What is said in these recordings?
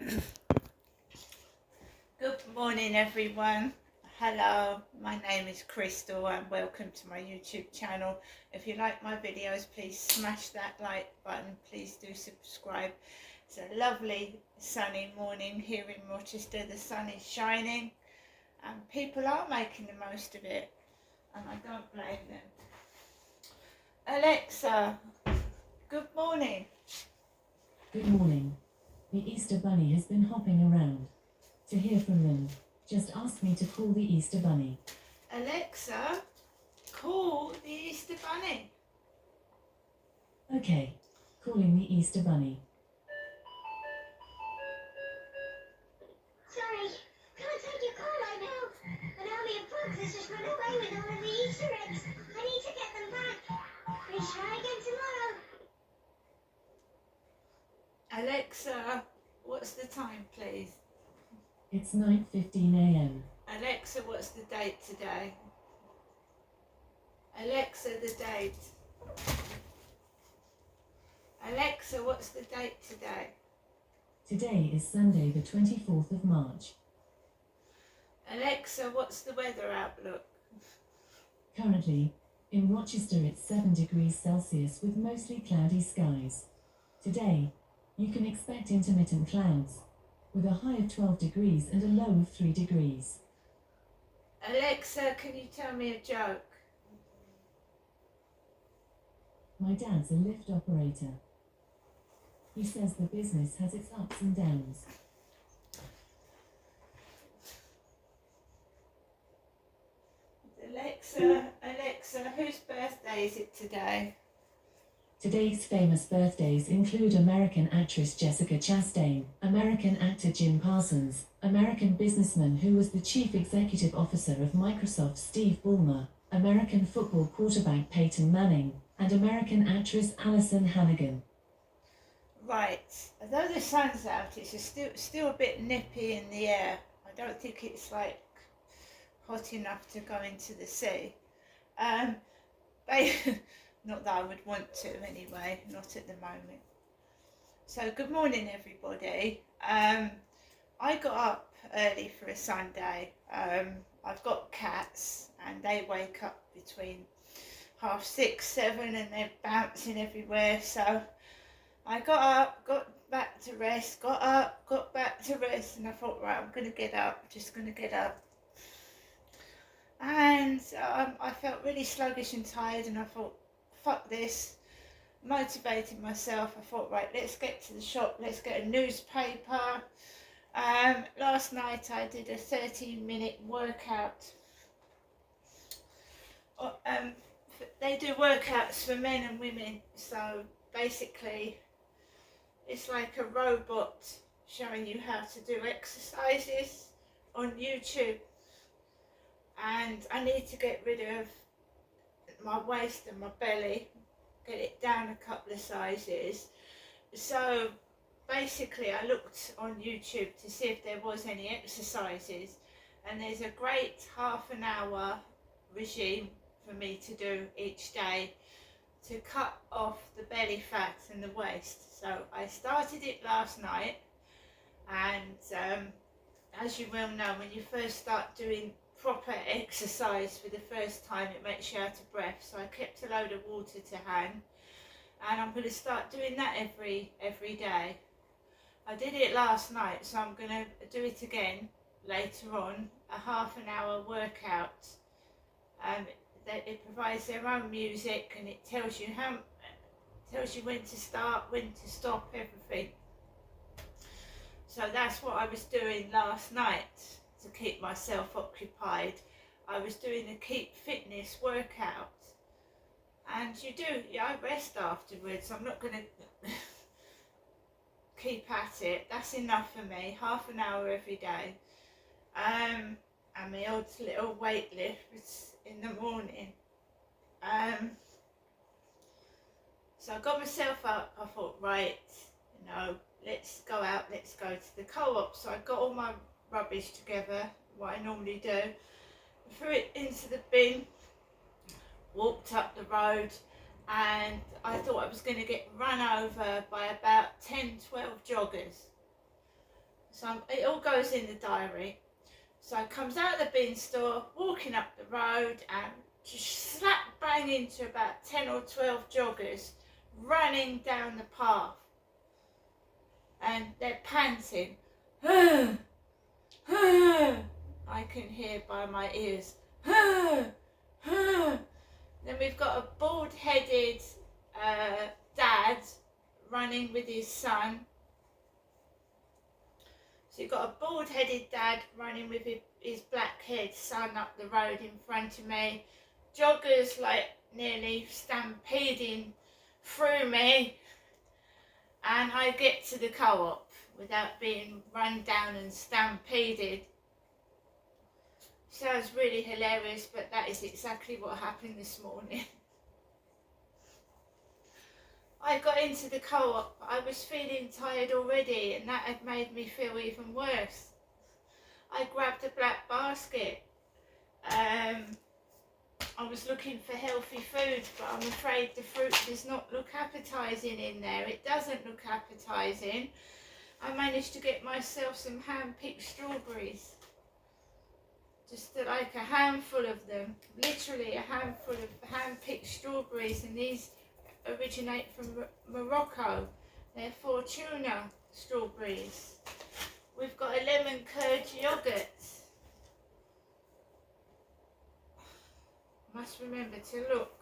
Good morning, everyone. Hello, my name is Crystal and welcome to my YouTube channel. If you like my videos, please smash that like button. Please do subscribe. It's a lovely sunny morning here in Rochester. The sun is shining and people are making the most of it, and I don't blame them. Alexa, good morning. Good morning. The Easter Bunny has been hopping around. To hear from them, just ask me to call the Easter Bunny. Alexa, call the Easter Bunny. Okay, calling the Easter Bunny. Sorry, can't take your call right now. An army of bugs has just run away with all of the Easter eggs. I need to get them back. Please try again tomorrow. Alexa, what's the time, please? It's 9:15 a.m. Alexa, what's the date today? Alexa, the date. Alexa, what's the date today? Today is Sunday, the 24th of March. Alexa, what's the weather outlook? Currently, in Rochester it's 7 degrees Celsius with mostly cloudy skies. Today, you can expect intermittent clouds, with a high of 12 degrees and a low of 3 degrees. Alexa, can you tell me a joke? My dad's a lift operator. He says the business has its ups and downs. Alexa, whose birthday is it today? Today's famous birthdays include American actress Jessica Chastain, American actor Jim Parsons, American businessman who was the chief executive officer of Microsoft Steve Ballmer, American football quarterback Peyton Manning, and American actress Alison Hannigan. Right, although the sun's out, it's still a bit nippy in the air. I don't think it's like hot enough to go into the sea. Not that I would want to anyway, not at the moment. So good morning, everybody. I got up early for a Sunday. I've got cats and they wake up between 6:30, 7 and they're bouncing everywhere. So I got up, got back to rest, got up, got back to rest, and I thought, right, I'm going to get up, just going to get up. And I felt really sluggish and tired, and I thought, fuck this. Motivated myself. I thought, right, let's get to the shop, let's get a newspaper. Last night I did a 13-minute workout. They do workouts for men and women, so basically it's like a robot showing you how to do exercises on YouTube. And I need to get rid of my waist and my belly, get it down a couple of sizes. So basically I looked on YouTube to see if there was any exercises, and there's a great half an hour regime for me to do each day to cut off the belly fat and the waist. So I started it last night, and as you well know, when you first start doing proper exercise for the first time, it makes you out of breath. So I kept a load of water to hand, and I'm going to start doing that every day. I did it last night, so I'm going to do it again later on, a half an hour workout. It provides their own music, and it tells you when to start, when to stop, everything. So that's what I was doing last night to keep myself occupied. I was doing a Keep Fitness workout, and I rest afterwards. I'm not going to keep at it. That's enough for me, half an hour every day. And my odd little weight lift in the morning. So I got myself up. I thought, right, let's go out, let's go to the co-op. So I got all my rubbish together, what I normally do, threw it into the bin, walked up the road, and I thought I was going to get run over by about 10-12 joggers. So it all goes in the diary. So I comes out of the bin store, walking up the road, and just slap bang into about 10 or 12 joggers running down the path. And they're panting. I can hear by my ears. Then we've got a bald-headed dad running with his son. So you've got a bald-headed dad running with his black-haired son up the road in front of me. Joggers like nearly stampeding through me. And I get to the co-op without being run down and stampeded. Sounds really hilarious, but that is exactly what happened this morning. I got into the co-op, I was feeling tired already, and that had made me feel even worse. I grabbed a black basket. I was looking for healthy food, but I'm afraid the fruit does not look appetising in there. It doesn't look appetising. I managed to get myself some hand-picked strawberries. Just like a handful of them, literally a handful of hand-picked strawberries, and these originate from Morocco. They're Fortuna strawberries. We've got a lemon curd yoghurt. Must remember to look.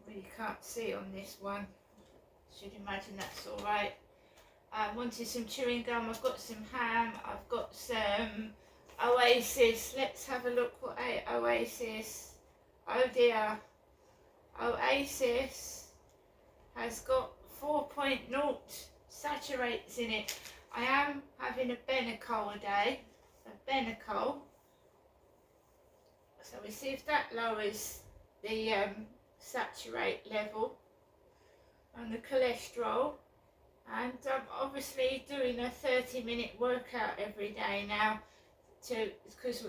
Really can't see on this one. Should imagine that's alright. I wanted some chewing gum, I've got some ham, I've got some Oasis. Let's have a look what Oasis. Oh dear. Oasis has got 4.0 saturates in it. I am having a Benecol a day. A Benecol. So we see if that lowers the saturate level and the cholesterol. And I'm obviously doing a 30-minute workout every day now, because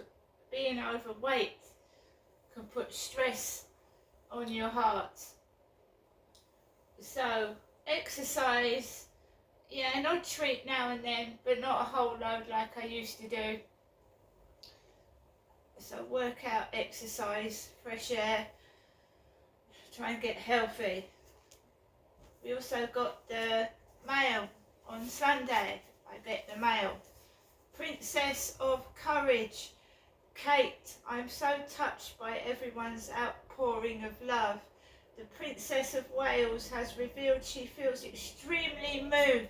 being overweight can put stress on your heart. So exercise, yeah, an odd treat now and then, but not a whole load like I used to do. So workout, exercise, fresh air, try and get healthy. We also got the mail on Sunday. I get the mail. Princess of Courage, Kate. I'm so touched by everyone's outpouring of love. The Princess of Wales has revealed she feels extremely moved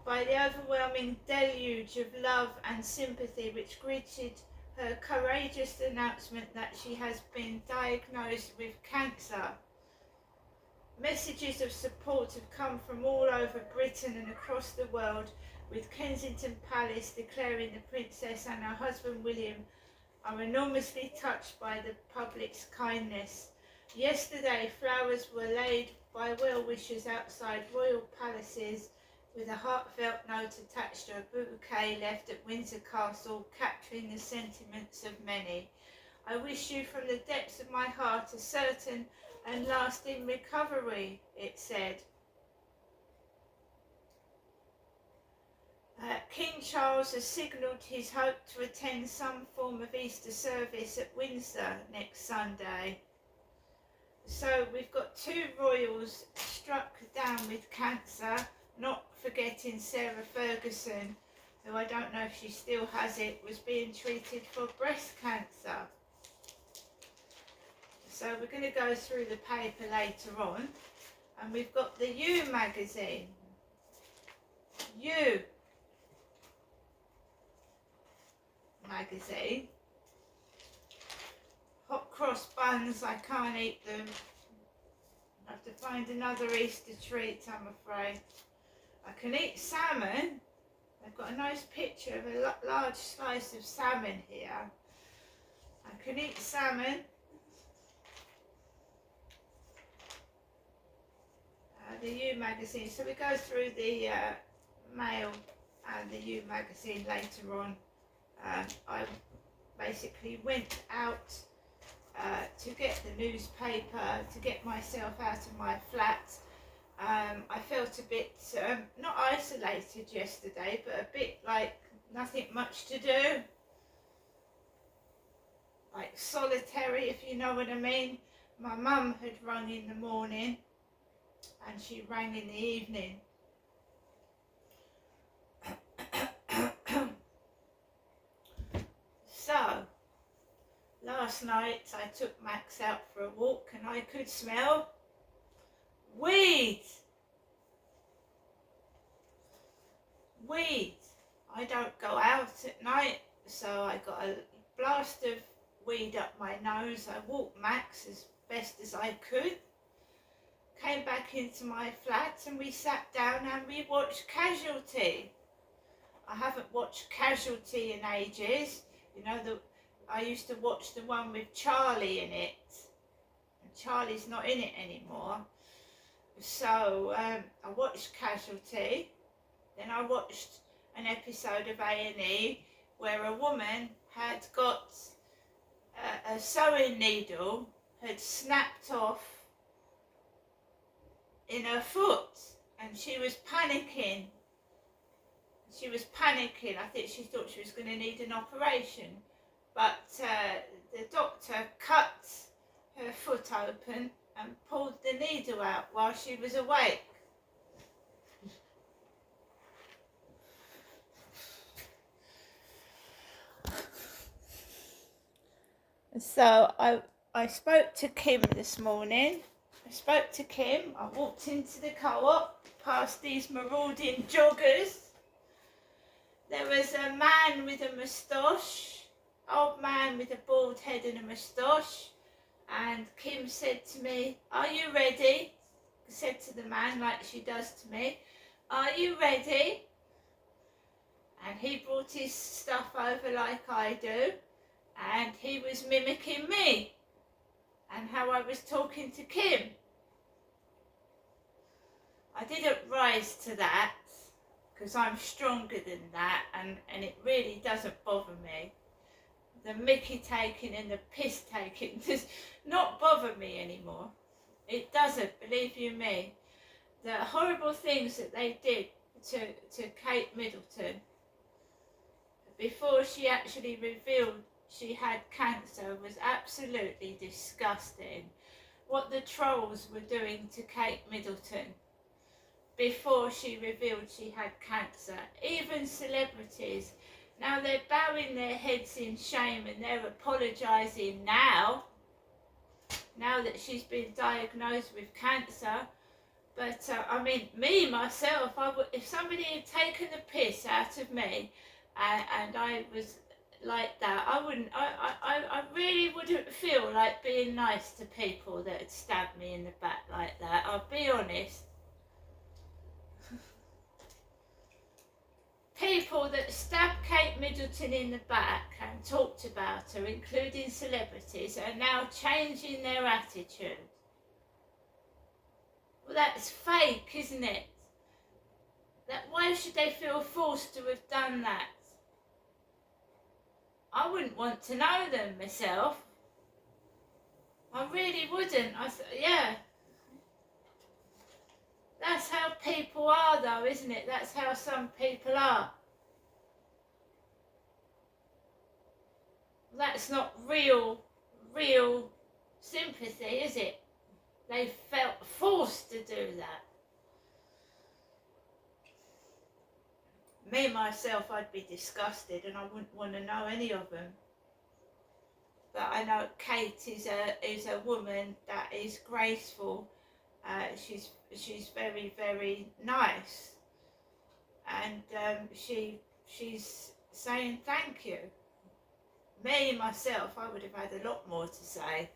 by the overwhelming deluge of love and sympathy which greeted her courageous announcement that she has been diagnosed with cancer. Messages of support have come from all over Britain and across the world, with Kensington Palace declaring the Princess and her husband William are enormously touched by the public's kindness. Yesterday, flowers were laid by well-wishers outside royal palaces, with a heartfelt note attached to a bouquet left at Windsor Castle, capturing the sentiments of many. I wish you from the depths of my heart a certain and lasting recovery, it said. King Charles has signalled his hope to attend some form of Easter service at Windsor next Sunday. So we've got two royals struck down with cancer, not forgetting Sarah Ferguson, who I don't know if she still has it, was being treated for breast cancer. So we're going to go through the paper later on, and we've got the You magazine. You magazine. Hot cross buns, I can't eat them. I have to find another Easter treat, I'm afraid. I can eat salmon. I've got a nice picture of a large slice of salmon here. I can eat salmon. The You magazine. So we go through the Mail and the You magazine later on. I basically went out to get the newspaper, to get myself out of my flat. I felt a bit, not isolated yesterday, but a bit like nothing much to do. Like solitary, if you know what I mean. My mum had rung in the morning and she rang in the evening. So, last night I took Max out for a walk and I could smell weed. Weed. I don't go out at night, so I got a blast of weed up my nose. I walked Max as best as I could. Came back into my flat and we sat down and we watched Casualty. I haven't watched Casualty in ages. You know, I used to watch the one with Charlie in it. And Charlie's not in it anymore. So I watched Casualty. Then I watched an episode of A&E where a woman had got a sewing needle had snapped off in her foot and she was panicking. I think she thought she was going to need an operation, but the doctor cut her foot open and pulled the needle out while she was awake. So I spoke to Kim this morning. I walked into the co-op, past these marauding joggers. There was a man with a moustache, old man with a bald head and a moustache, and Kim said to me, "Are you ready?" I said to the man, like she does to me, "Are you ready?" And he brought his stuff over like I do, and he was mimicking me and how I was talking to Kim. I didn't rise to that because I'm stronger than that, and it really doesn't bother me. The mickey taking and the piss taking does not bother me anymore. It doesn't, believe you me. The horrible things that they did to Kate Middleton before she actually revealed she had cancer was absolutely disgusting. What the trolls were doing to Kate Middleton before she revealed she had cancer. Even celebrities, now they're bowing their heads in shame and they're apologising now that she's been diagnosed with cancer. But I mean, me myself, if somebody had taken the piss out of me and I was like that, I really wouldn't feel like being nice to people that had stabbed me in the back like that. I'll be honest. People that stabbed Kate Middleton in the back and talked about her, including celebrities, are now changing their attitude. Well, that's fake, isn't it? Why should they feel forced to have done that? I wouldn't want to know them myself. I really wouldn't. Yeah. That's how people are though, isn't it? That's how some people are. That's not real sympathy, is it? They felt forced to do that. Me, myself, I'd be disgusted and I wouldn't want to know any of them. But I know Kate is a woman that is graceful. She's very, very nice, and she's saying thank you. Me, myself, I would have had a lot more to say.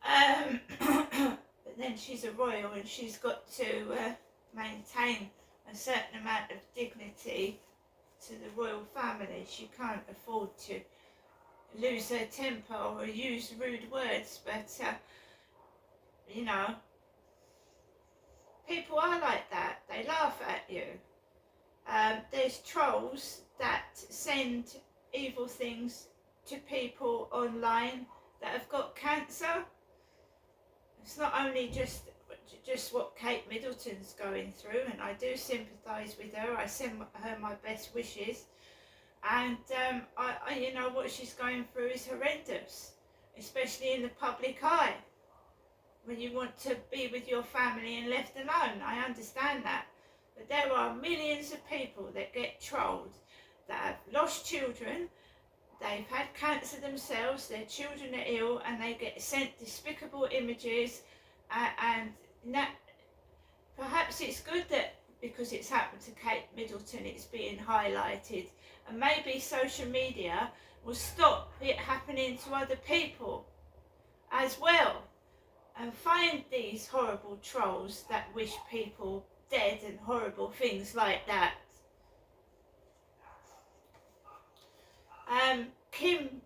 But then she's a royal and she's got to maintain a certain amount of dignity to the royal family. She can't afford to lose her temper or use rude words, but you know, people are like that. They laugh at you. There's trolls that send evil things to people online that have got cancer. It's not only just what Kate Middleton's going through, and I do sympathise with her. I send her my best wishes, and I you know, what she's going through is horrendous, especially in the public eye. When you want to be with your family and left alone, I understand that. But there are millions of people that get trolled, that have lost children, they've had cancer themselves, their children are ill, and they get sent despicable images, and that, perhaps it's good that because it's happened to Kate Middleton, it's being highlighted, and maybe social media will stop it happening to other people as well, and find these horrible trolls that wish people dead and horrible things like that. Kim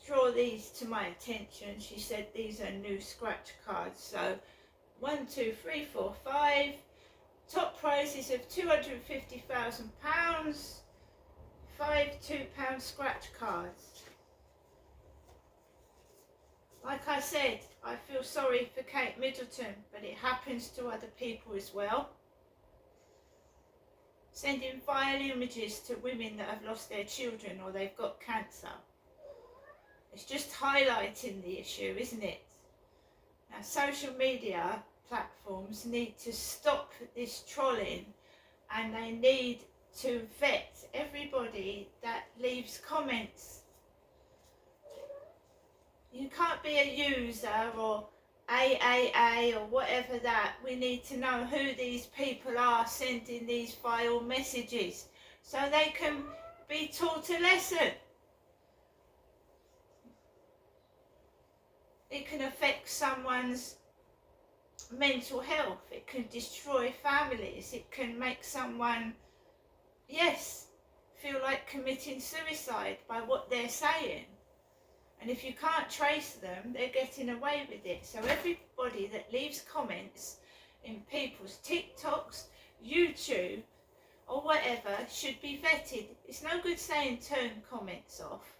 drew these to my attention. She said these are new scratch cards. So 1, 2, 3, 4, 5. Top prizes of £250,000. 5 £2 scratch cards. Like I said, I feel sorry for Kate Middleton, but it happens to other people as well. Sending vile images to women that have lost their children or they've got cancer. It's just highlighting the issue, isn't it? Now, social media platforms need to stop this trolling, and they need to vet everybody that leaves comments. You can't be a user or AAA or whatever that. We need to know who these people are sending these vile messages so they can be taught a lesson. It can affect someone's mental health. It can destroy families. It can make someone, yes, feel like committing suicide by what they're saying. And if you can't trace them, they're getting away with it. So everybody that leaves comments in people's TikToks, YouTube, or whatever should be vetted. It's no good saying turn comments off.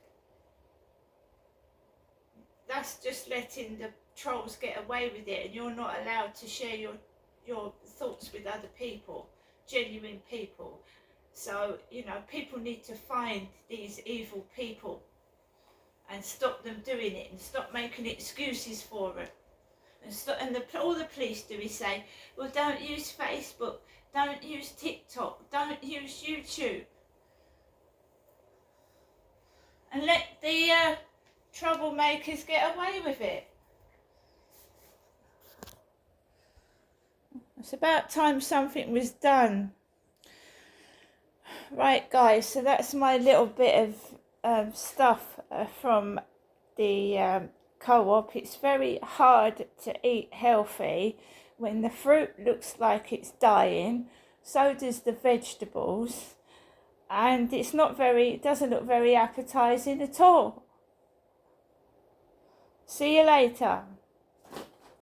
That's just letting the trolls get away with it, and you're not allowed to share your thoughts with other people, genuine people. So, you know, people need to find these evil people and stop them doing it, and stop making excuses for it. And all the police do is say, well, don't use Facebook, don't use TikTok, don't use YouTube. And let the troublemakers get away with it. It's about time something was done. Right, guys, so that's my little bit of stuff from the co-op. It's very hard to eat healthy when the fruit looks like it's dying, so does the vegetables, and it doesn't look very appetizing at all. See you later.